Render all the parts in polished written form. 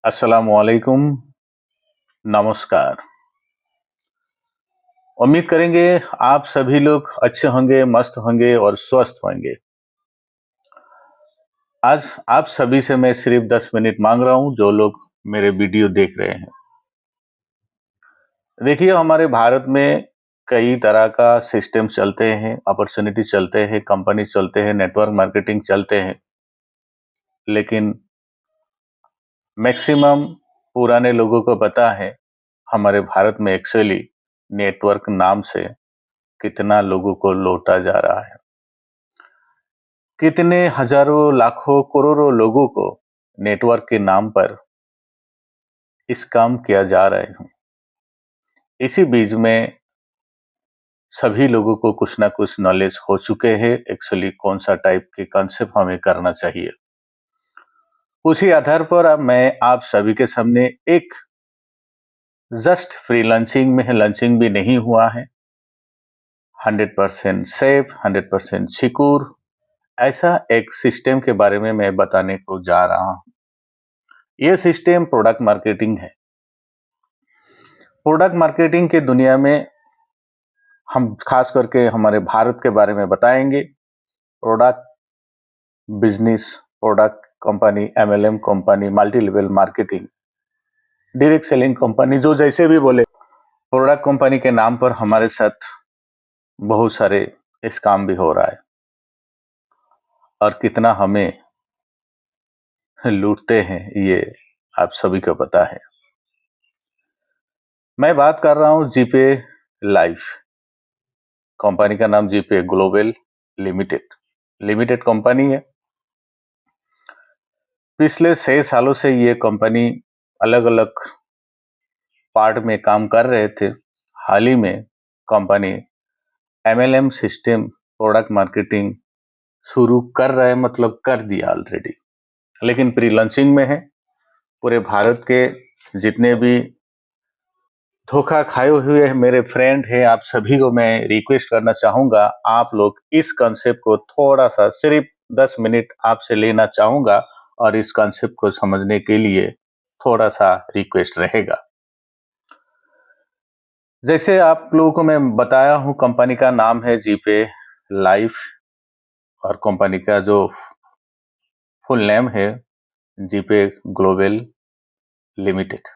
अस्सलामुअलैकुम। नमस्कार। उम्मीद करेंगे आप सभी लोग अच्छे होंगे, मस्त होंगे और स्वस्थ होंगे। आज आप सभी से मैं सिर्फ 10 मिनट मांग रहा हूं, जो लोग मेरे वीडियो देख रहे हैं। देखिए, हमारे भारत में कई तरह का सिस्टम चलते हैं, अपॉर्चुनिटी चलते हैं, कंपनी चलते हैं, नेटवर्क मार्केटिंग चलते हैं। लेकिन मैक्सिमम पुराने लोगों को पता है हमारे भारत में एक्चुअली नेटवर्क नाम से कितना लोगों को लूटा जा रहा है। कितने हजारों लाखों करोड़ों लोगों को नेटवर्क के नाम पर इस काम किया जा रहे हैं। इसी बीच में सभी लोगों को कुछ ना कुछ नॉलेज हो चुके हैं एक्चुअली कौन सा टाइप के कंसेप्ट हमें करना चाहिए। उसी आधार पर अब मैं आप सभी के सामने एक जस्ट फ्री लॉन्चिंग में है, लॉन्चिंग भी नहीं हुआ है, 100% सेफ, 100% सिक्योर, ऐसा एक सिस्टम के बारे में मैं बताने को जा रहा हूं। यह सिस्टम प्रोडक्ट मार्केटिंग है। प्रोडक्ट मार्केटिंग के दुनिया में हम खास करके हमारे भारत के बारे में बताएंगे। Product business, product company, MLM company, multi level marketing, direct selling company, जो जैसे भी बोले, प्रोडक्ट कंपनी के नाम पर हमारे साथ बहुत सारे इस काम भी हो रहा है और कितना हमें लूटते हैं ये आप सभी को पता है। मैं बात कर रहा हूं जीपे लाइफ कंपनी का नाम जीपे ग्लोबल लिमिटेड कंपनी है। पिछले 6 सालों से ये कंपनी अलग अलग पार्ट में काम कर रहे थे। हाल ही में company MLM system product marketing शुरू कर रहे हैं, मतलब कर दिया ऑलरेडी, लेकिन प्री लॉन्चिंग में है। पूरे भारत के जितने भी धोखा खाए हुए मेरे फ्रेंड हैं, आप सभी को मैं रिक्वेस्ट करना चाहूंगा, आप लोग इस कॉन्सेप्ट को थोड़ा सा सिर्फ 10 मिनट आपसे लेना चाहूंगा और इस कॉन्सेप्ट को समझने के लिए थोड़ा सा रिक्वेस्ट रहेगा। जैसे आप लोगों को मैं बताया हूं, कंपनी का नाम है जीपे लाइफ और कंपनी का जो फुल नेम है जीपे ग्लोबल लिमिटेड।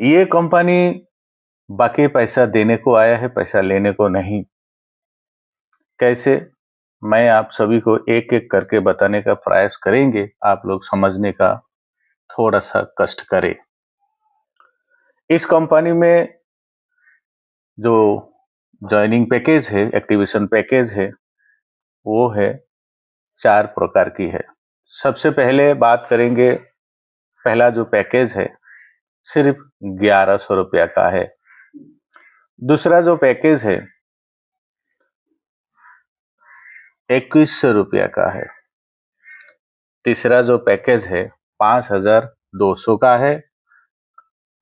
ये कंपनी बाकी पैसा देने को आया है, पैसा लेने को नहीं। कैसे, मैं आप सभी को एक एक करके बताने का प्रयास करेंगे, आप लोग समझने का थोड़ा सा कष्ट करें। इस कंपनी में जो ज्वाइनिंग पैकेज है, एक्टिवेशन पैकेज है, वो है 4 प्रकार की है। सबसे पहले बात करेंगे, पहला जो पैकेज है सिर्फ 1100 रुपया का है। दूसरा जो पैकेज है 2100 रुपया का है। तीसरा जो पैकेज है 5200 का है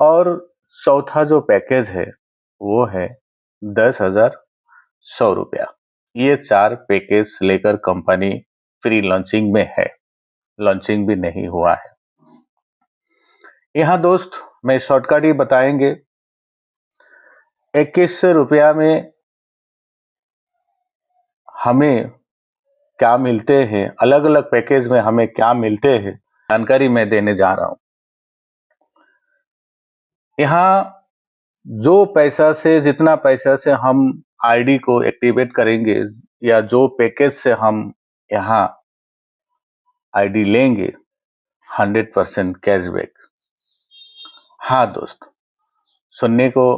और चौथा जो पैकेज है वो है 10,100 रुपया। ये 4 पैकेज लेकर कंपनी प्री लॉन्चिंग में है, लॉन्चिंग भी नहीं हुआ है। यहाँ दोस्त मैं शॉर्टकट ही बताएंगे। 2100 रुपया में हमें क्या मिलते हैं, अलग अलग पैकेज में हमें क्या मिलते हैं, जानकारी मैं देने जा रहा हूं। यहाँ जो पैसा से, जितना पैसा से हम आईडी को एक्टिवेट करेंगे या जो पैकेज से हम यहाँ आईडी लेंगे, 100% कैशबैक। हाँ दोस्त, सुनने को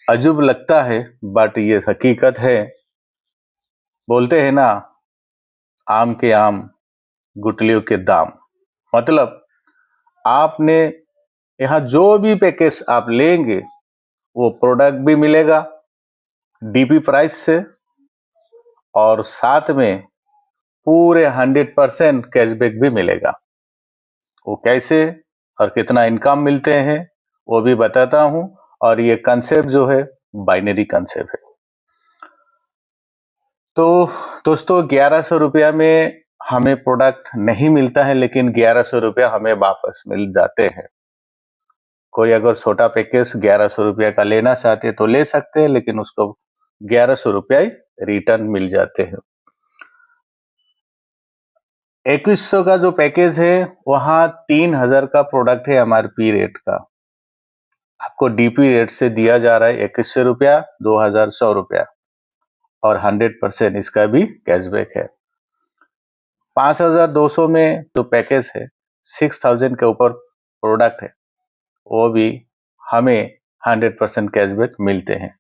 अजूब लगता है बट ये हकीकत है। बोलते हैं ना, आम के आम गुठलियों के दाम। मतलब आपने यहाँ जो भी पैकेज आप लेंगे वो प्रोडक्ट भी मिलेगा डीपी प्राइस से और साथ में पूरे 100% कैशबैक भी मिलेगा। वो कैसे और कितना इनकम मिलते हैं वो भी बताता हूं। और ये कंसेप्ट जो है बाइनरी कंसेप्ट है। तो दोस्तों 1100 रुपया में हमें प्रोडक्ट नहीं मिलता है, लेकिन 1100 रुपया हमें वापस मिल जाते हैं। कोई अगर छोटा पैकेज 1100 रुपया का लेना चाहते तो ले सकते हैं, लेकिन उसको 1100 रुपया ही रिटर्न मिल जाते हैं। 2100 का जो पैकेज है वहां 3000 का प्रोडक्ट है MRP रेट का, आपको DP रेट से दिया जा रहा है 2100 रुपया, 2100 रुपया, और 100% इसका भी कैशबैक है। 5200 में जो पैकेज है 6000 के ऊपर प्रोडक्ट है, वो भी हमें 100% कैशबैक मिलते हैं।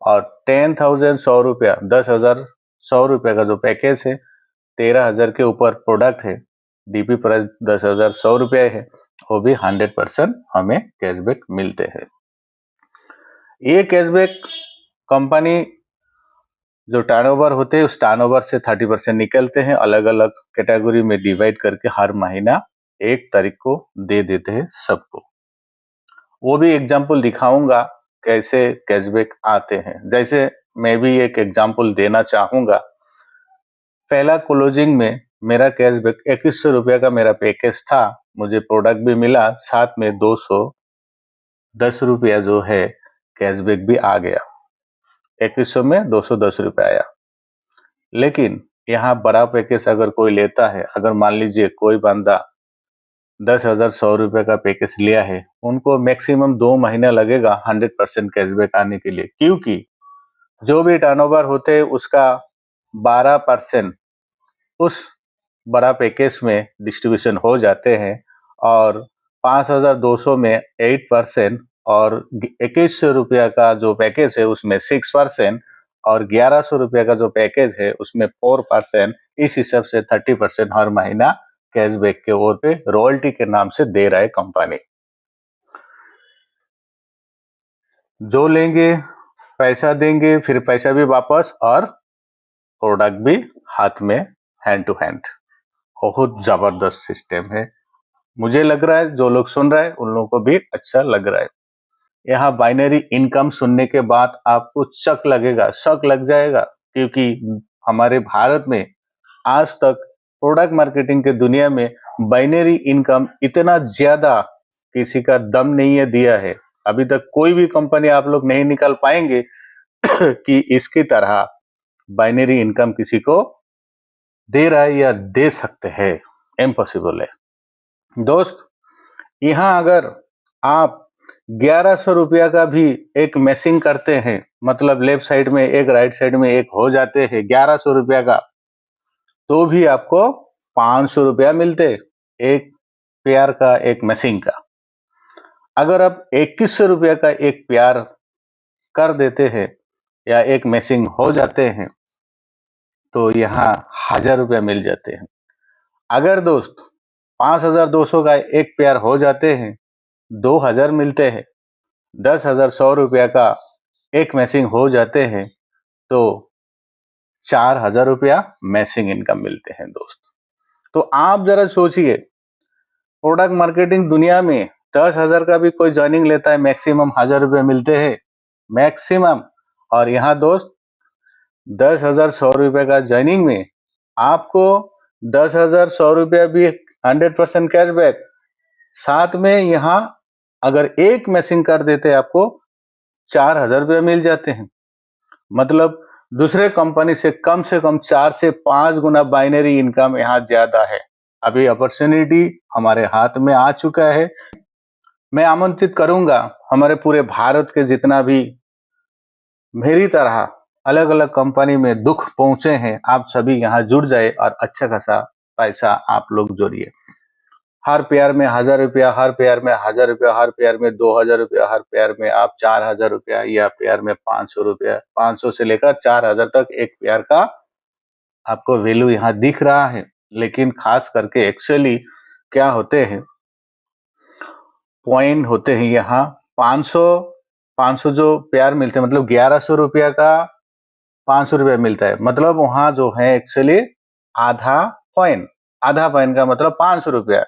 और 10,100 रुपया, 10,100 रुपये का जो पैकेज है, 13,000 के ऊपर प्रोडक्ट है, DP प्राइस 10,100 रुपये है, वो भी 100% हमें कैशबैक मिलते हैं। ये कैशबैक कंपनी जो टर्नओवर होते हैं उस टर्नओवर से 30% निकलते हैं, अलग अलग कैटेगरी में डिवाइड करके हर महीना 1 तारीख को दे देते हैं सबको। वो भी एग्जाम्पल दिखाऊंगा कैसे कैशबैक आते हैं। जैसे मैं भी एक एग्जाम्पल देना चाहूंगा। पहला क्लोजिंग में मेरा कैशबैक 2100 रुपया का मेरा पैकेज था, मुझे प्रोडक्ट भी मिला, साथ में 210 रुपया जो है कैशबैक भी आ गया। 2100 में 210 रुपया आया। लेकिन यहाँ बड़ा पैकेज अगर कोई लेता है, अगर मान लीजिए कोई बंदा 10,100 रुपये का पैकेज लिया है, उनको मैक्सिमम 2 महीना लगेगा 100% कैशबैक आने के लिए, क्योंकि जो भी टर्नओवर होते हैं उसका 12% उस बड़ा पैकेज में डिस्ट्रीब्यूशन हो जाते हैं, और 5200 में 8% और 2100 रुपया का जो पैकेज है उसमें 6%, और 1100 रुपया का जो पैकेज है उसमें 4%। इस हिसाब से 30% हर महीना कैशबैक के ओर पे रॉयल्टी के नाम से दे रहा है कंपनी। जो लेंगे पैसा देंगे, फिर पैसा भी वापस, और प्रोडक्ट भी हाथ में, हैंड टू हैंड। बहुत जबरदस्त सिस्टम है। मुझे लग रहा है जो लोग सुन रहे हैं उन लोगों को भी अच्छा लग रहा है। यहाँ बाइनरी इनकम सुनने के बाद आपको शक लगेगा, शक लग जाएगा, क्योंकि हमारे भारत में आज तक प्रोडक्ट मार्केटिंग के दुनिया में बाइनरी इनकम इतना ज्यादा किसी का दम नहीं है दिया है। अभी तक कोई भी कंपनी आप लोग नहीं निकाल पाएंगे कि इसकी तरह बाइनरी इनकम किसी को दे रहा है या दे सकते हैं। इम्पॉसिबल है दोस्त। यहाँ अगर आप 1100 रुपया का भी एक मैचिंग करते हैं, मतलब लेफ्ट साइड में एक राइट साइड में एक हो जाते हैं 1100 रुपया का, तो भी आपको 500 रुपया मिलते एक पेयर का, एक मैचिंग का। अगर आप 2100 रुपया का एक पेयर कर देते हैं या एक मैचिंग हो जाते हैं, तो यहाँ 1000 रुपया मिल जाते हैं। अगर दोस्त 5200 का एक पेयर हो जाते हैं, 2000 मिलते हैं। 10,100 रुपया का एक मैचिंग हो जाते हैं, तो 4000 रुपया मैचिंग इनकम मिलते हैं दोस्त। तो आप जरा सोचिए, प्रोडक्ट मार्केटिंग दुनिया में 10,000 का भी कोई ज्वाइनिंग लेता है, मैक्सिमम 1000 रुपया मिलते हैं मैक्सिमम। और यहाँ दोस्त 10,100 रुपये का ज्वाइनिंग में आपको 10,100 रुपया भी 100% कैशबैक, साथ में यहाँ अगर एक मैचिंग कर देते आपको 4000 रुपये मिल जाते हैं। मतलब दूसरे कंपनी से कम 4 से 5 गुना बाइनरी इनकम यहाँ ज्यादा है। अभी अपॉर्चुनिटी हमारे हाथ में आ चुका है। मैं आमंत्रित करूंगा हमारे पूरे भारत के जितना भी मेरी तरह अलग अलग कंपनी में दुख पहुंचे हैं, आप सभी यहाँ जुड़ जाए और अच्छा खासा पैसा आप लोग जोड़िए। हर पेयर में 1000 रुपया, हर पेयर में 1000 रुपया, हर पेयर में 2000 रुपया, हर पेयर में आप 4000 रुपया, या पेयर में 500 रुपया, 500 से लेकर 4000 तक एक पेयर का आपको वैल्यू यहाँ दिख रहा है। लेकिन खास करके एक्चुअली क्या होते हैं, पॉइंट होते हैं यहाँ 500 जो पेयर मिलते हैं, मतलब 1100 रुपया का 500 रुपया मिलता है। मतलब वहां जो है एक्चुअली आधा पॉइंट का मतलब 500 रुपया।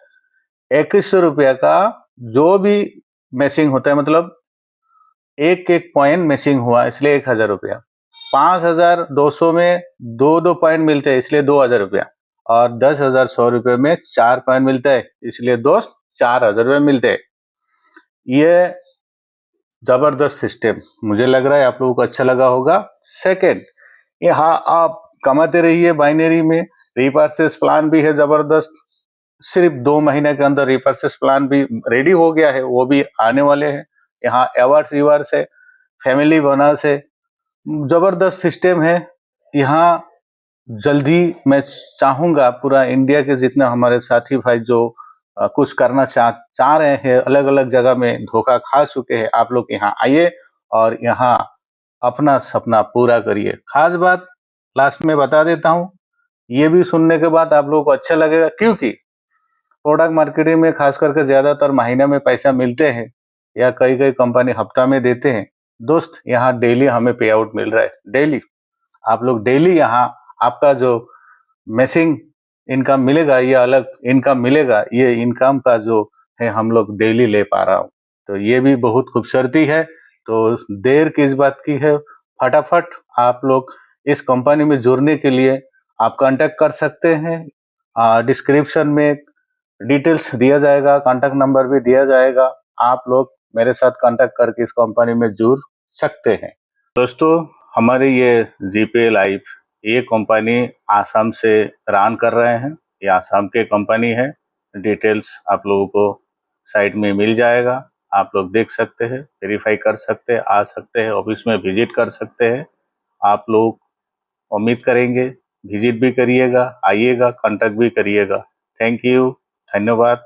2100 रुपया का जो भी मैचिंग होता है, मतलब एक एक पॉइंट मैचिंग हुआ इसलिए 1000 रुपया। 5200 में दो पॉइंट मिलते हैं इसलिए 2000 रुपया। और 10,100 रुपये में 4 पेन मिलता है, इसलिए दोस्त 4,000 रुपये मिलते हैं। ये जबरदस्त सिस्टम, मुझे लग रहा है आप लोगों को अच्छा लगा होगा। सेकेंड, यहाँ आप कमाते रहिए बाइनरी में। रिपर्चेस प्लान भी है जबरदस्त, सिर्फ 2 महीने के अंदर रिपर्चेस प्लान भी रेडी हो गया है, वो भी आने वाले हैं। यहाँ अवार्ड्स रिवार्ड्स है, फैमिली बोनस है, जबरदस्त सिस्टम है। यहाँ जल्दी मैं चाहूंगा पूरा इंडिया के जितने हमारे साथी भाई जो कुछ करना चाह रहे हैं, अलग अलग जगह में धोखा खा चुके हैं, आप लोग यहाँ आइए और यहाँ अपना सपना पूरा करिए। खास बात लास्ट में बता देता हूँ, ये भी सुनने के बाद आप लोगों को अच्छा लगेगा, क्योंकि प्रोडक्ट मार्केटिंग में खास करके ज्यादातर महीने में पैसा मिलते हैं या कई कई कंपनी हफ्ता में देते हैं। दोस्त यहाँ डेली हमें पे आउट मिल रहा है, डेली। आप लोग डेली यहाँ आपका जो मैसिंग इनकम मिलेगा या अलग इनकम मिलेगा, ये इनकम का जो है हम लोग डेली ले पा रहा हूँ, तो ये भी बहुत खूबसूरती है। तो देर किस बात की है, फटाफट आप लोग इस कंपनी में जुड़ने के लिए आप कांटेक्ट कर सकते हैं। डिस्क्रिप्शन में डिटेल्स दिया जाएगा, कांटेक्ट नंबर भी दिया जाएगा, आप लोग मेरे साथ कांटेक्ट करके इस कंपनी में जुड़ सकते हैं। दोस्तों, हमारे ये जीपे लाइफ, ये कंपनी आसाम से रन कर रहे हैं, ये आसाम के कंपनी है। डिटेल्स आप लोगों को साइट में मिल जाएगा, आप लोग देख सकते हैं, वेरीफाई कर सकते हैं, आ सकते हैं, ऑफिस में विजिट कर सकते हैं। आप लोग उम्मीद करेंगे विजिट भी करिएगा, आइएगा, कांटेक्ट भी करिएगा। थैंक यू, धन्यवाद।